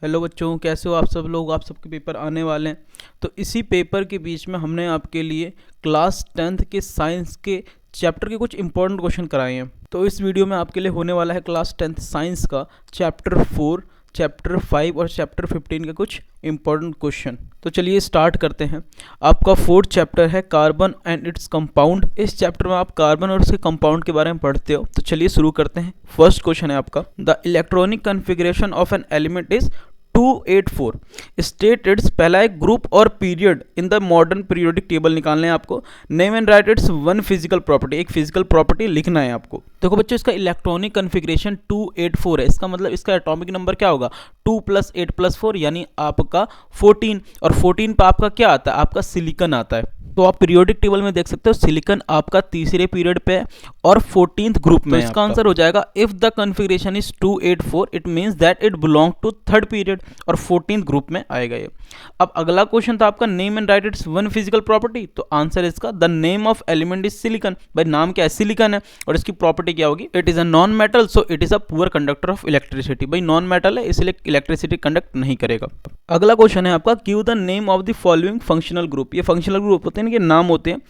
Hello बच्चों, कैसे हो आप सब लोग। आप सबके पेपर आने वाले हैं, तो इसी पेपर के बीच में हमने आपके लिए क्लास 10th के साइंस के चैप्टर के कुछ इंपॉर्टेंट क्वेश्चन कराए हैं। तो इस वीडियो में आपके लिए होने वाला है क्लास 10th साइंस का चैप्टर 4, चैप्टर 5 और चैप्टर 15 के कुछ इंपॉर्टेंट क्वेश्चन। तो चलिए स्टार्ट करते हैं। आपका 4th चैप्टर है कार्बन एंड इट्स कंपाउंड। इस चैप्टर में आप कार्बन और उसके कंपाउंड के बारे में पढ़ते हो। तो चलिए शुरू करते हैं। फर्स्ट क्वेश्चन है आपका, the electronic configuration of an element is 284 state it's. पहला है ग्रुप और period in the modern periodic table निकालने हैं आपको। Name and right it's one physical property, एक फिजिकल प्रॉपर्टी लिखना है आपको। देखो बच्चों, इसका इलेक्ट्रॉनिक कन्फिग्रेशन 284 है। इसका मतलब इसका एटॉमिक नंबर क्या होगा, 2 + 8 + 4 यानी आपका 14। और 14 पर आपका क्या आता है, आपका सिलिकॉन आता है। तो आप पीरियोडिक टेबल में देख सकते हो सिलिकॉन आपका तीसरे पीरियड पे है और 14th ग्रुप में। तो इसका आंसर हो जाएगा if the configuration is 284 it means that it belong to 3rd period और 14th ग्रुप में आएगा ये। अब अगला क्वेश्चन था आपका, name and right it's one physical property. तो आंसर इसका the name of element is silicon. भाई नाम क्या है, सिलिकॉन है। और इसकी प्रॉपर्टी क्या होगी, it is a non metal so it is a poor conductor of electricity. भाई नॉन मेटल है इसलिए इलेक्ट्रिसिटी कंडक्ट नहीं करेगा। अगला क्वेश्चन है आपका, give the name of the following functional group. ये फंक्शनल ग्रुप होते हैं, इनके नाम होते हैं।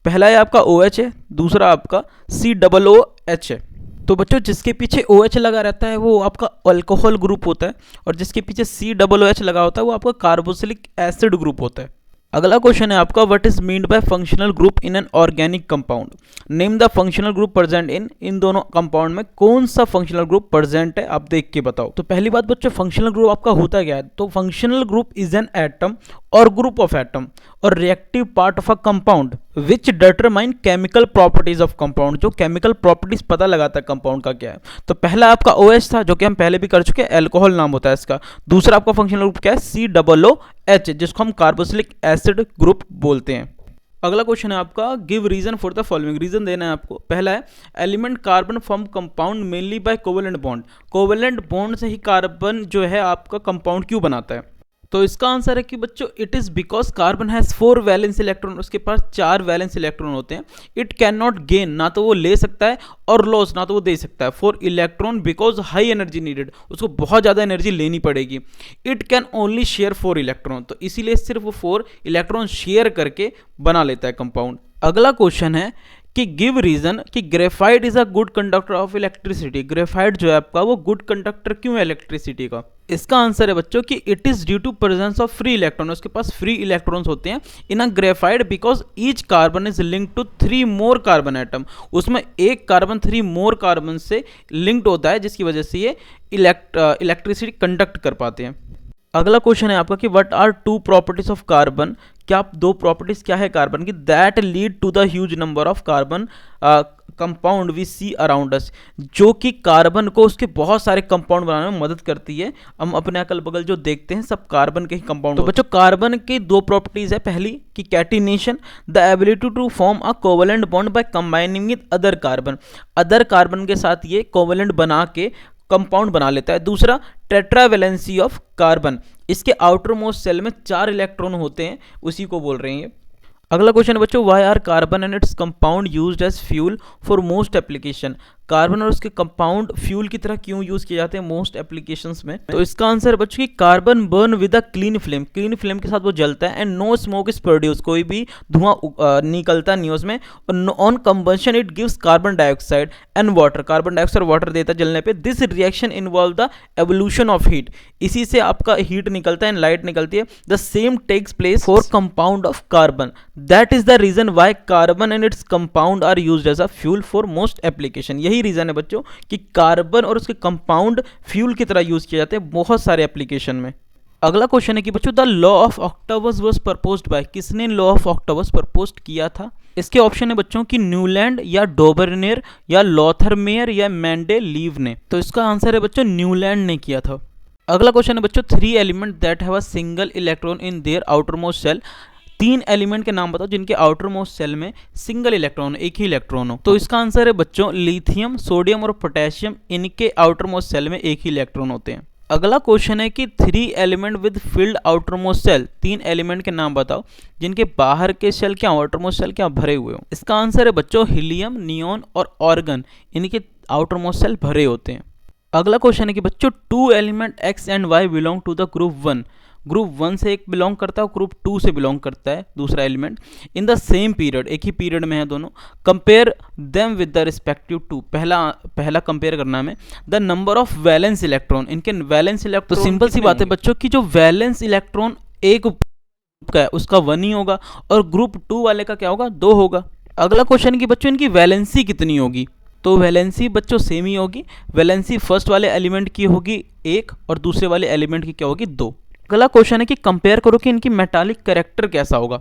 पहला है आपका OH है, दूसरा आपका COOH है। तो बच्चों जिसके पीछे OH लगा रहता है वो आपका अल्कोहल ग्रुप होता है, और जिसके पीछे COOH लगा होता है वो आपका कार्बोक्सिलिक एसिड ग्रुप होता है। अगला क्वेश्चन है आपका, what is meant by functional group in an organic compound. Name the functional group present in दोनों कंपाउंड में कौन सा फंक्शनल ग्रुप प्रेजेंट है, आप देख के बताओ। तो पहली बात बच्चों, फंक्शनल ग्रुप आपका होता क्या है। तो functional group is an atom और ग्रुप ऑफ एटम और reactive part of a compound which determine chemical properties of compound. जो केमिकल प्रॉपर्टीज पता लगाता है कंपाउंड का क्या है। तो पहला आपका OH था जो कि हम पहले भी कर चुके हैं, अल्कोहल नाम होता है इसका। दूसरा आपका फंक्शनल ग्रुप क्या है, COOH, जिसको हम कार्बोक्सिलिक एसिड ग्रुप बोलते हैं। अगला क्वेश्चन है आपका, give reason for the following. Reason देना है आपको। पहला है, element carbon form compound mainly by covalent bond. Covalent bond से ही कार्बन जो है आपका कंपाउंड क्यों बनाता है। तो इसका आंसर है कि बच्चों it is because carbon has 4 valence electron. उसके पास 4 वैलेंस इलेक्ट्रॉन होते हैं। इट कैन नॉट गेन, ना तो वो ले सकता है, और लॉस, ना तो वो दे सकता है। 4 electron because high energy needed, उसको बहुत ज़्यादा एनर्जी लेनी पड़ेगी। It can only share 4 electron, तो इसीलिए सिर्फ वो 4 इलेक्ट्रॉन शेयर करके बना लेता है कंपाउंड। अगला क्वेश्चन है कि गिव रीजन कि graphite is a good conductor of electricity. Graphite जो है आपका वो गुड कंडक्टर क्यों है इलेक्ट्रिसिटी का। इसका आंसर है बच्चों कि it is due to presence of free electron. उसके पास फ्री इलेक्ट्रॉन्स होते हैं in a graphite because each carbon is linked to 3 more carbon atom. उसमें एक कार्बन 3 मोर कार्बन से लिंक्ड होता है, जिसकी वजह से ये इलेक्ट्रिसिटी कंडक्ट कर पाते हैं। अगला क्वेश्चन है आपका कि what are 2 properties of carbon. क्या 2 प्रॉपर्टीज क्या है कार्बन की, that lead to the huge number of carbon compound we see around us. जो कि कार्बन को उसके बहुत सारे कंपाउंड बनाने में मदद करती है। हम अपने अगल बगल जो देखते हैं सब कार्बन के ही कंपाउंड। तो बच्चों कार्बन की 2 प्रॉपर्टीज है। पहली कि catenation, the ability to form a covalent bond by combining with other carbon. Other carbon के साथ ये कोवेलेंट बना के कंपाउंड बना लेता है। दूसरा, टेट्रावैलेंसी ऑफ कार्बन, इसके आउटर मोस्ट सेल में 4 इलेक्ट्रॉन होते हैं, उसी को बोल रहे हैं ये। अगला क्वेश्चन है बच्चों, why are carbon and its compound used as fuel for most application. Carbon और उसके कंपाउंड फ्यूल की तरह क्यों यूज किए जाते हैं मोस्ट एप्लीकेशंस में। तो इसका आंसर है बच्चों कि carbon burn with a clean flame. Clean flame के साथ वो जलता है and no smoke is produce, कोई भी धुआं निकलता नहीं उसमें। और on combustion it gives carbon dioxide and water. Carbon dioxide water देता है जलने पे। This reaction involve the evolution of heat. इसी से आपका हीट निकलता है एंड लाइट निकलती है। The same takes place for compound of carbon. That is the reason why carbon and its compound are used as a fuel for most application. यही reason है बच्चों कि कार्बन और उसके कंपाउंड फ्यूल की तरह यूज किए जाते हैं बहुत सारे एप्लीकेशन में। अगला क्वेश्चन है कि बच्चों the law of octaves was proposed by. किसने लॉ ऑफ ऑक्टावस प्रपोज किया था। इसके ऑप्शन है बच्चों की न्यूलैंड या डोबरनेर या लॉथरमेयर या मेंडेलीव ने। तो इसका आंसर है बच्चों न्यूलैंड ने किया था। अगला क्वेश्चन है बच्चों, 3 element that have a single electron in their outer most shell. 3 element के नाम बताओ जिनके आउटर मोस्ट सेल में सिंगल इलेक्ट्रॉन, एक ही इलेक्ट्रॉन हो। तो इसका आंसर है बच्चों लिथियम, सोडियम और पोटेशियम, इनके आउटर मोस्ट सेल में एक ही इलेक्ट्रॉन होते हैं। अगला क्वेश्चन है कि 3 element with filled outer most shell. 3 element के नाम बताओ जिनके बाहर के सेल क्या आउटर मोस्ट सेल क्या भरे हुए हो। इसका आंसर है बच्चों हीलियम, नियोन और ऑर्गन, इनके आउटर मोस्ट सेल भरे होते हैं। अगला क्वेश्चन है कि बच्चों 2 element x and y belong to the group 1 से एक बिलोंग करता है और ग्रुप 2 से बिलोंग करता है दूसरा element in the same period, एक ही पीरियड में है दोनों। Compare them with the respective two, पहला कंपेयर करना है the number of valence electron, इनके वैलेंस इलेक्ट्रॉन। तो सिंपल सी बात है बच्चों कि जो वैलेंस इलेक्ट्रॉन एक का है उसका 1 ही होगा और ग्रुप 2 वाले का क्या होगा, 2 होगा। अगला क्वेश्चन कि बच्चों इनकी वैलेंसी कितनी होगी, तो वैलेंसी बच्चों सेम ही होगी। वैलेंसी फर्स्ट वाले एलिमेंट की होगी 1 और दूसरे वाले एलिमेंट की क्या होगी, 2। अगला क्वेश्चन है कि कंपेयर करो कि इनकी मेटालिक कैरेक्टर कैसा होगा।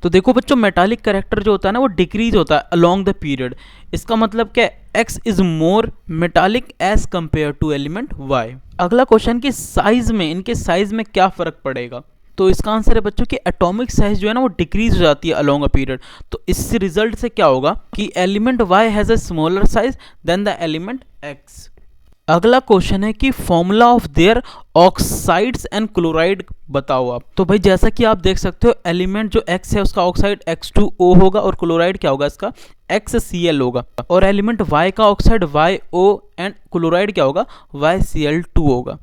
तो देखो बच्चों मेटालिक कैरेक्टर जो होता है ना वो डिक्रीज होता है अलोंग द पीरियड। इसका मतलब क्या है, X is more metallic as compare to element Y. अगला क्वेश्चन कि साइज में, इनके साइज में क्या फर्क पड़ेगा, तो इसका आंसर है बच्चों कि एटॉमिक साइज जो है ना वो डिक्रीज हो जाती है अलोंग अ पीरियड। तो इस रिजल्ट से क्या होगा कि element Y has a smaller size than the element X. अगला क्वेश्चन है कि formula of their oxides and chloride बताओ आप। तो भाई जैसा कि आप देख सकते हो एलिमेंट जो X है उसका ऑक्साइड X2O होगा और क्लोराइड क्या होगा इसका XCl होगा, और एलिमेंट Y का ऑक्साइड YO एंड क्लोराइड क्या होगा YCl2 होगा।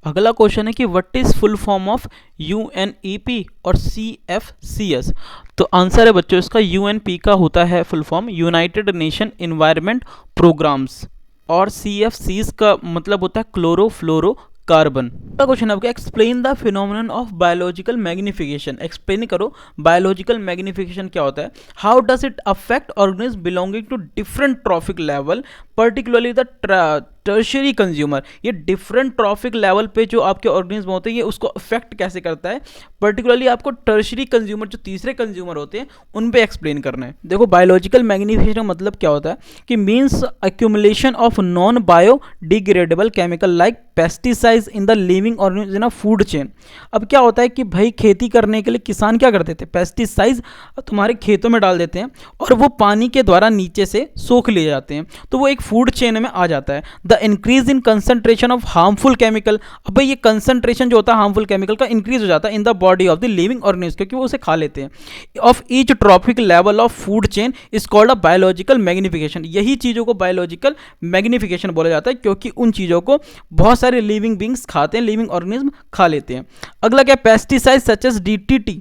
अगला क्वेश्चन है कि what is full form of UNEP और CFCS। तो आंसर है बच्चों इसका UNP का होता है full form United Nation environment programs, और CFCs का मतलब होता है क्लोरोफ्लोरोकार्बन। अगला क्वेश्चन है आपका explain the phenomenon of biological magnification. Explain करो बायोलॉजिकल मैग्निफिकेशन क्या होता है। How does it affect organism belonging to different trophic level particularly the tertiary consumer. ये डिफरेंट ट्रॉफिक लेवल पे जो आपके ऑर्गेनिज्म होते हैं ये उसको अफेक्ट कैसे करता है, पर्टिकुलरली आपको टर्शियरी कंज्यूमर जो तीसरे कंज्यूमर होते हैं उन पे एक्सप्लेन करना है। देखो बायोलॉजिकल मैग्निफिकेशन का मतलब क्या होता है कि means accumulation of non biodegradable chemical like pesticides in the living organism in a food chain. अब क्या होता है कि भाई खेती करने के लिए किसान क्या करते थे, पेस्टिसाइड्स तुम्हारे खेतों में डाल देते हैं और वो पानी के द्वारा नीचे से सोख लिए जाते हैं, तो वो एक फूड चेन में आ जाता है। The increase in concentration of harmful chemical, अब भाई ये कंसंट्रेशन जो होता है हार्मफुल केमिकल का इंक्रीज हो जाता है in the body of the living organism, क्योंकि वो उसे खा लेते हैं। Of each trophic level of food chain is called a biological magnification. यही चीज़ों को बायोलॉजिकल मैग्निफिकेशन बोला जाता है क्योंकि उन चीज़ों को बहुत सारे लिविंग बींग्स खाते हैं, लिविंग ऑर्गेनिज्म खा लेते हैं। अगला क्या, pesticide such as DDT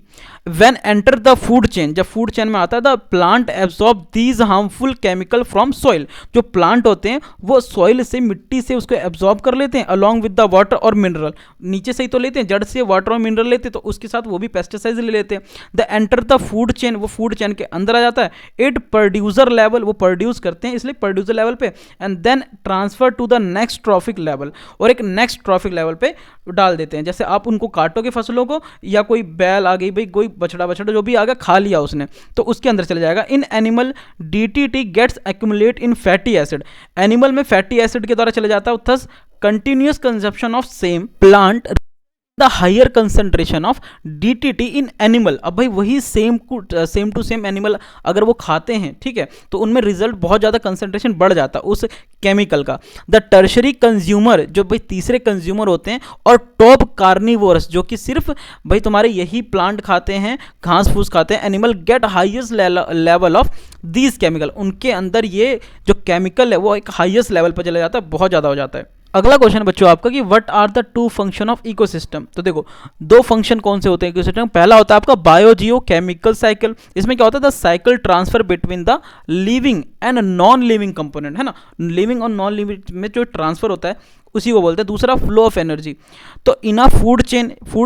when enter the food chain, जब फूड चेन में आता है the plant absorb these harmful chemical from soil. जो प्लांट होते हैं वो सॉइल से, मिट्टी से उसको एब्जॉर्ब कर लेते हैं अलॉन्ग विद द वाटर और मिनरल। नीचे से ही तो लेते हैं, जड़ से वाटर और मिनरल लेते हैं, तो उसके साथ वो भी पेस्टिसाइड ले लेते हैं। The enter the food chain, वो फूड चेन के अंदर आ जाता है। इट प्रोड्यूसर लेवल, वो प्रोड्यूस करते हैं इसलिए प्रोड्यूसर लेवल पे, and then transfer to the next trophic level, और एक नेक्स्ट ट्रॉफिक लेवल पे डाल देते हैं। जैसे आप उनको काटोगे फसलों को, या कोई बैल आ गई, भाई कोई बछड़ा जो भी आ गया खा लिया उसने, तो उसके अंदर चले जाएगा। In animal DDT gets accumulate in fatty acid, animal में फैटी एसिड के द्वारा चले जाता है। Thus continuous consumption of same plant the higher concentration of DDT in animal. अब भाई वही सेम टू सेम एनिमल अगर वो खाते हैं, ठीक है, तो उनमें रिजल्ट बहुत ज़्यादा कंसंट्रेशन बढ़ जाता है उस केमिकल का। द टर्शरी कंज्यूमर, जो भाई तीसरे कंज्यूमर होते हैं, और टॉप कार्निवोरस, जो कि सिर्फ भाई तुम्हारे यही प्लांट खाते हैं, घास फूस खाते हैं, animal gate highest level of these chemical. उनके अंदर ये जो केमिकल है वो एक हाईएस्ट लेवल पर चला जाता है, बहुत ज़्यादा हो जाता है। अगला क्वेश्चन बच्चों आपका कि what are the 2 function of ecosystem. तो देखो 2 फंक्शन कौन से होते हैं इकोसिस्टम। पहला होता है आपका बायोजियो केमिकल साइकिल। इसमें क्या होता है, the cycle transfer between the living and non living component, है ना, लिविंग और नॉन लिविंग में जो ट्रांसफर होता है उसी को बोलते हैं। दूसरा फ्लो ऑफ एनर्जी, तो इन अ फूड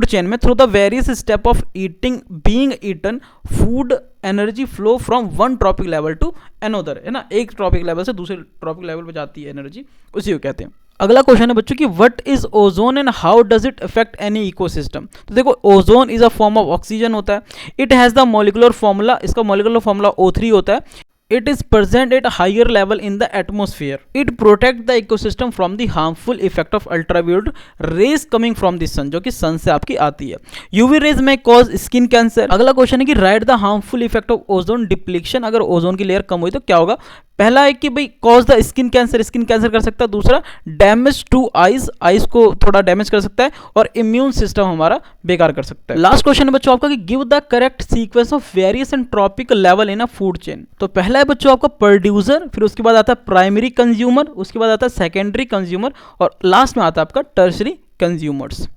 चेन में through the various step of eating being eaten food energy flow from one tropic level to another, है ना, एक ट्रॉपिक लेवल से दूसरे ट्रॉपिक लेवल पर जाती है एनर्जी, उसी को कहते हैं। अगला क्वेश्चन है बच्चों कि what is ozone and how does it affect any ecosystem. तो देखो ozone is a form of oxygen होता है। It has the molecular formula, इसका मॉलिकुलर फॉर्मूला O3 होता है। It is present at a higher level in the atmosphere. It protects the ecosystem from the harmful effect of ultraviolet rays coming from the sun, जो कि सन से आपकी आती है। UV rays में cause skin cancer। अगला क्वेश्चन है कि write the harmful effect of ozone depletion। अगर ओजोन की लेयर कम हुई तो क्या होगा, पहला है कि भाई कॉज द स्किन कैंसर कर सकता है। दूसरा डैमेज टू आइज को थोड़ा डैमेज कर सकता है। और इम्यून सिस्टम हमारा बेकार कर सकता है। लास्ट क्वेश्चन है बच्चों आपका कि give the correct sequence of various entropic level in a food chain. तो पहला है बच्चों आपका प्रोड्यूसर, फिर उसके बाद आता है प्राइमरी कंज्यूमर, उसके बाद आता है सेकेंडरी कंज्यूमर और लास्ट में आता है आपका टर्शरी कंज्यूमर्स।